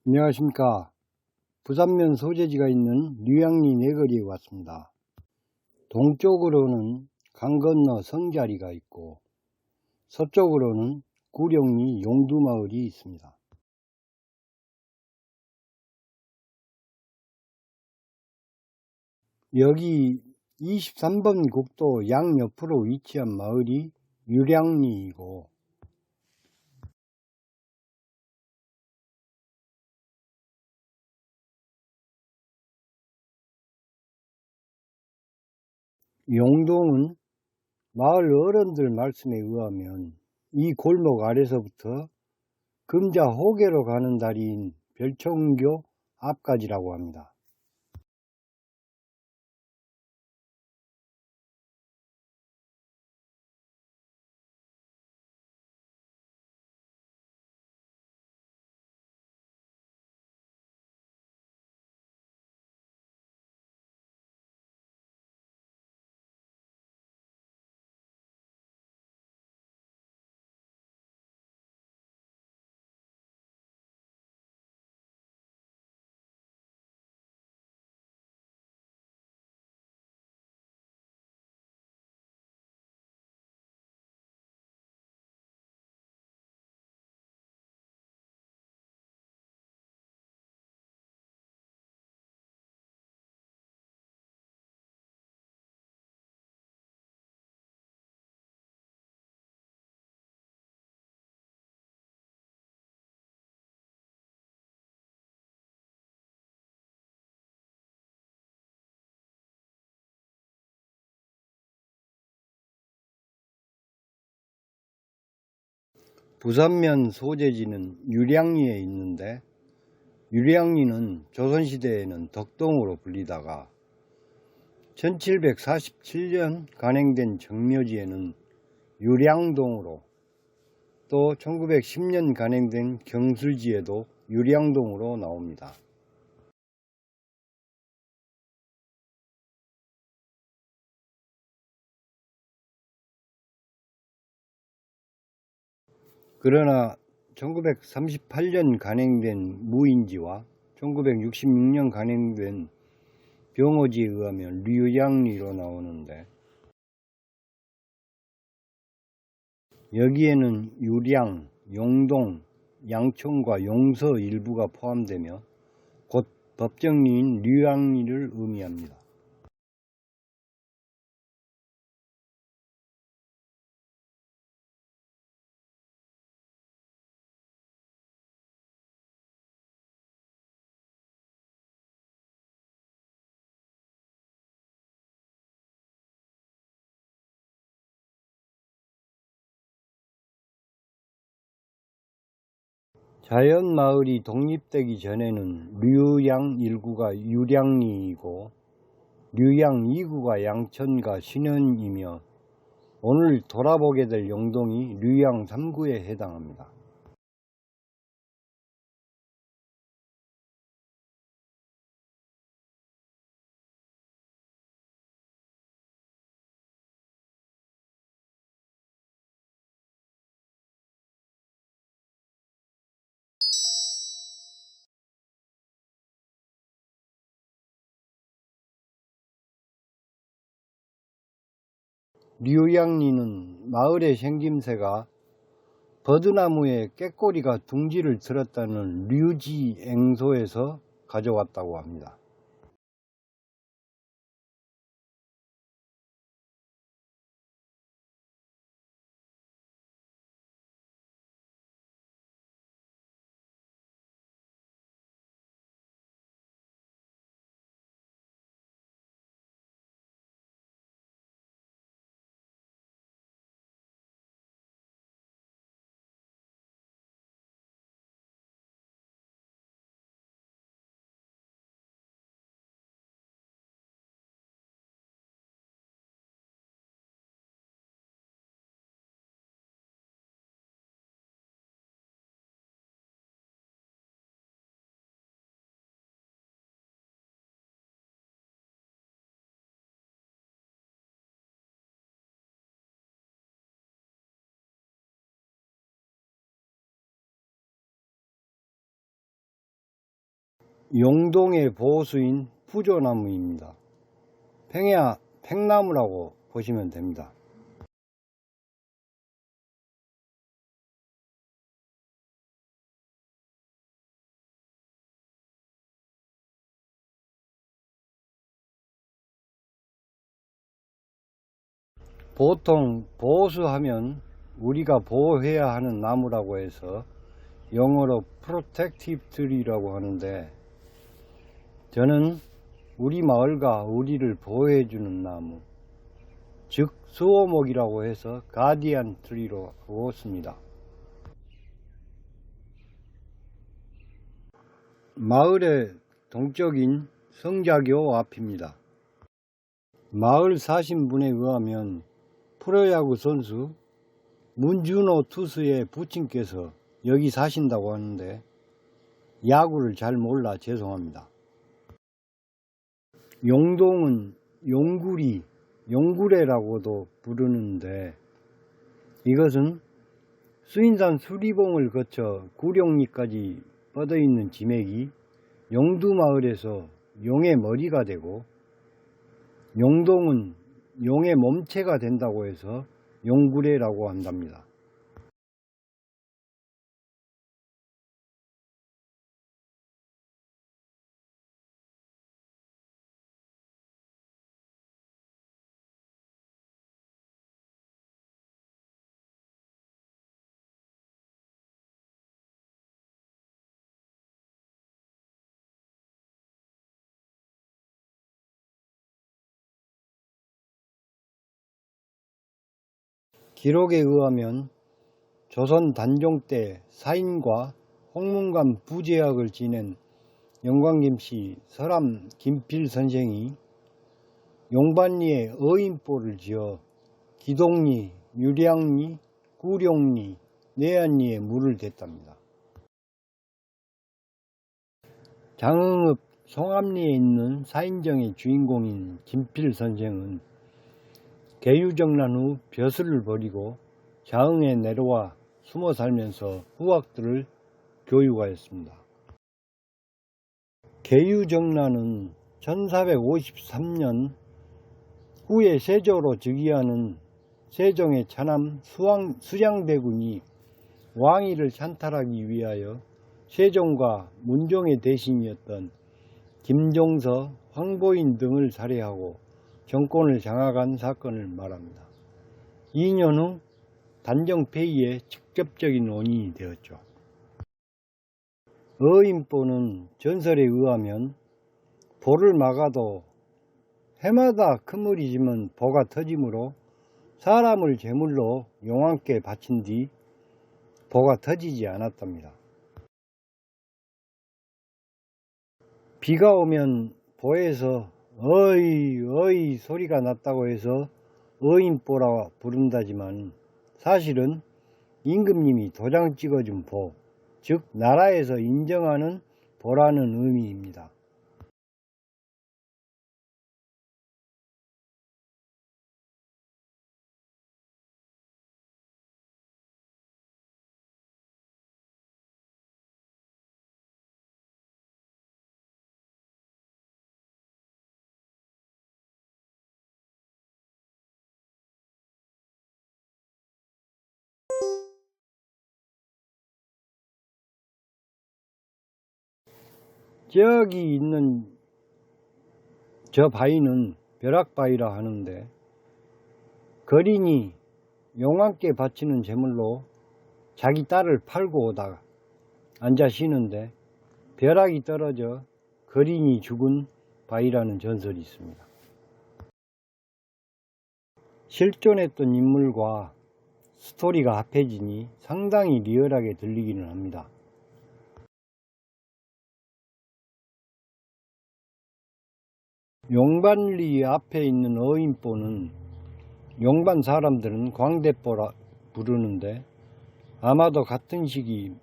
안녕하십니까. 부산면 소재지가 있는 류양리 내거리에 왔습니다. 동쪽으로는 강 건너 성자리가 있고 서쪽으로는 구룡리 용두마을이 있습니다. 여기 23번 국도 양옆으로 위치한 마을이 유량리이고 용동은 마을 어른들 말씀에 의하면 이 골목 아래서부터 금자 호계로 가는 다리인 별천교 앞까지라고 합니다. 부산면 소재지는 유량리에 있는데 유량리는 조선시대에는 덕동으로 불리다가 1747년 간행된 정묘지에는 유량동으로 또 1910년 간행된 경술지에도 유량동으로 나옵니다. 그러나 1938년 간행된 무인지와 1966년 간행된 병호지에 의하면 류양리로 나오는데 여기에는 유량, 용동, 양촌과 용서 일부가 포함되며 곧 법정리인 류양리를 의미합니다. 자연마을이 독립되기 전에는 류양 1구가 유량리이고 류양 2구가 양천과 신현이며 오늘 돌아보게 될 용동이 류양 3구에 해당합니다. 류양리는 마을의 생김새가 버드나무에 꾀꼬리가 둥지를 들었다는 류지앵소에서 가져왔다고 합니다. 용동의 보수인 부조나무입니다. 팽나무라고 보시면 됩니다. 보통 보수하면 우리가 보호해야 하는 나무라고 해서 영어로 protective tree라고 하는데, 저는 우리 마을과 우리를 보호해주는 나무, 즉 수호목이라고 해서 가디안 트리로 하고 씁니다. 마을의 동쪽인 성자교 앞입니다. 마을 사신 분에 의하면 프로야구 선수 문준호 투수의 부친께서 여기 사신다고 하는데, 야구를 잘 몰라 죄송합니다. 용동은 용구레라고도 부르는데, 이것은 수인산 수리봉을 거쳐 구룡리까지 뻗어 있는 지맥이 용두마을에서 용의 머리가 되고, 용동은 용의 몸체가 된다고 해서 용구레라고 한답니다. 기록에 의하면 조선 단종 때 사인과 홍문관 부제학을 지낸 영광김씨 서람 김필 선생이 용반리에 어인보를 지어 기동리, 유량리, 구룡리, 내안리에 물을 댔답니다. 장흥읍 송암리에 있는 사인정의 주인공인 김필 선생은 개유정난 후 벼슬을 버리고 자흥에 내려와 숨어 살면서 후학들을 교육하였습니다. 개유정난은 1453년 후에 세조로 즉위하는 세종의 차남 수량대군이 왕위를 찬탈하기 위하여 세종과 문종의 대신이었던 김종서, 황보인 등을 살해하고 정권을 장악한 사건을 말합니다. 2년 후 단정 폐위의 직접적인 원인이 되었죠. 어인보는 전설에 의하면 보를 막아도 해마다 그물이 지면 보가 터지므로 사람을 제물로 용왕께 바친 뒤 보가 터지지 않았답니다. 비가 오면 보에서 어이 소리가 났다고 해서 어인보라 부른다지만, 사실은 임금님이 도장 찍어준 보, 즉 나라에서 인정하는 보라는 의미입니다. 저기 있는 저 바위는 벼락바위라 하는데, 거린이 용왕께 바치는 제물로 자기 딸을 팔고 오다가 앉아 쉬는데 벼락이 떨어져 거린이 죽은 바위라는 전설이 있습니다. 실존했던 인물과 스토리가 합해지니 상당히 리얼하게 들리기는 합니다. 용반리 앞에 있는 어인보는 용반 사람들은 광대보라 부르는데, 아마도 같은 시기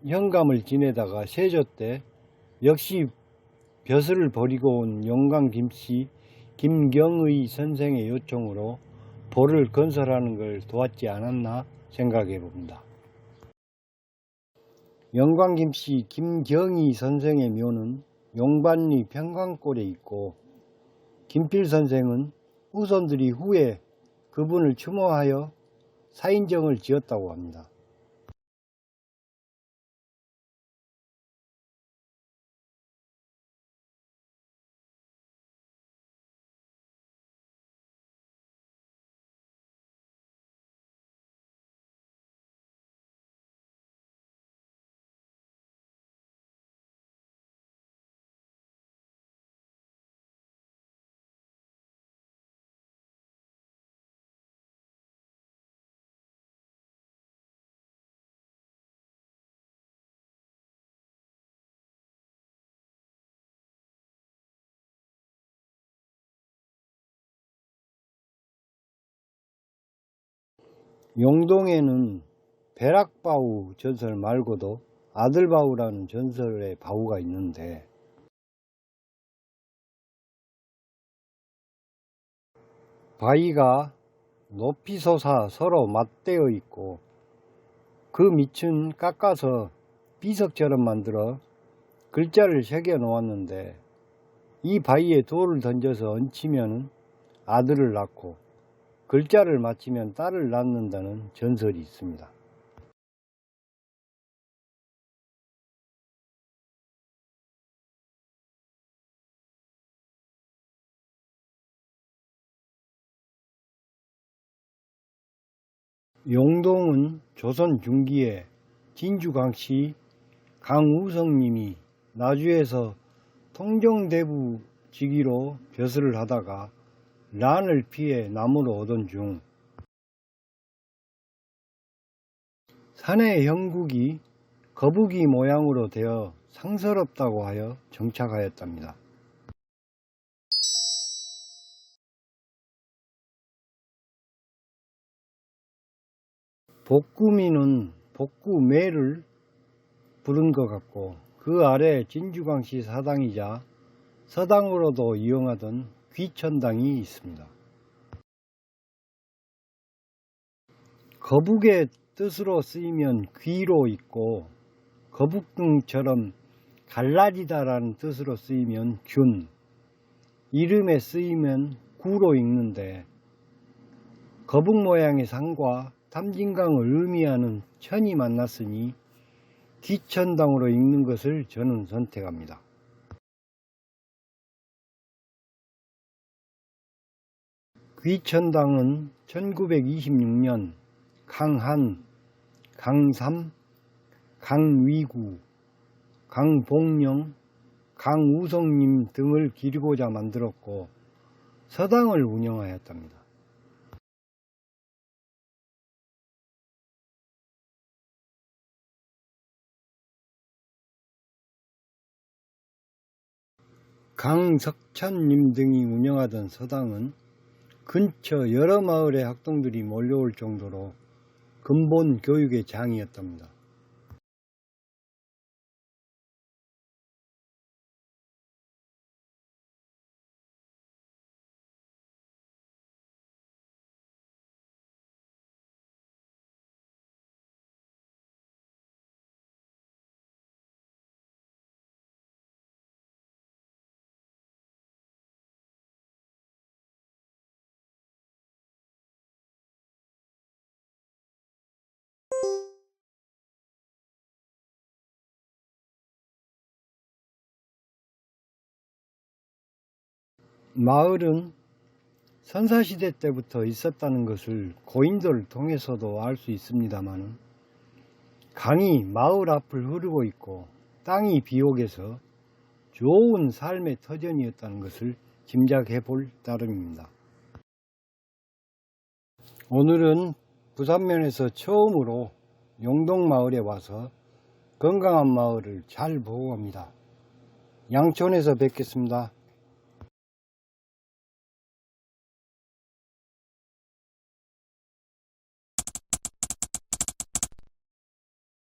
현감을 지내다가 세조 때 역시 벼슬을 버리고 온 용광 김씨 김경의 선생의 요청으로 보를 건설하는 걸 도왔지 않았나 생각해 봅니다. 영광김씨 김경희 선생의 묘는 용반리 평강골에 있고, 김필 선생은 후손들이 후에 그분을 추모하여 사인정을 지었다고 합니다. 용동에는 배락바우 전설 말고도 아들바우라는 전설의 바우가 있는데, 바위가 높이 솟아 서로 맞대어 있고 그 밑은 깎아서 비석처럼 만들어 글자를 새겨 놓았는데, 이 바위에 돌을 던져서 얹히면 아들을 낳고 글자를 맞히면 딸을 낳는다는 전설이 있습니다. 용동은 조선 중기에 진주광씨 강우성님이 나주에서 통정대부 직위로 벼슬을 하다가 난을 피해 남으로 오던 중 산의 형국이 거북이 모양으로 되어 상스럽다고 하여 정착하였답니다. 복구미는 복구매를 부른 것 같고, 그 아래 진주광씨 사당이자 서당으로도 이용하던 귀천당이 있습니다. 거북의 뜻으로 쓰이면 귀로 있고, 거북등처럼 갈라지다라는 뜻으로 쓰이면 균, 이름에 쓰이면 구로 읽는데, 거북 모양의 상과 탐진강을 의미하는 천이 만났으니 귀천당으로 읽는 것을 저는 선택합니다. 귀천당은 1926년 강한, 강삼, 강위구, 강봉령, 강우성님 등을 기리고자 만들었고 서당을 운영하였답니다. 강석천님 등이 운영하던 서당은 근처 여러 마을의 학동들이 몰려올 정도로 근본 교육의 장이었답니다. 마을은 선사시대 때부터 있었다는 것을 고인돌을 통해서도 알 수 있습니다만, 강이 마을 앞을 흐르고 있고 땅이 비옥해서 좋은 삶의 터전이었다는 것을 짐작해 볼 따름입니다. 오늘은 부산면에서 처음으로 용동마을에 와서 건강한 마을을 잘 보고 갑니다. 양촌에서 뵙겠습니다.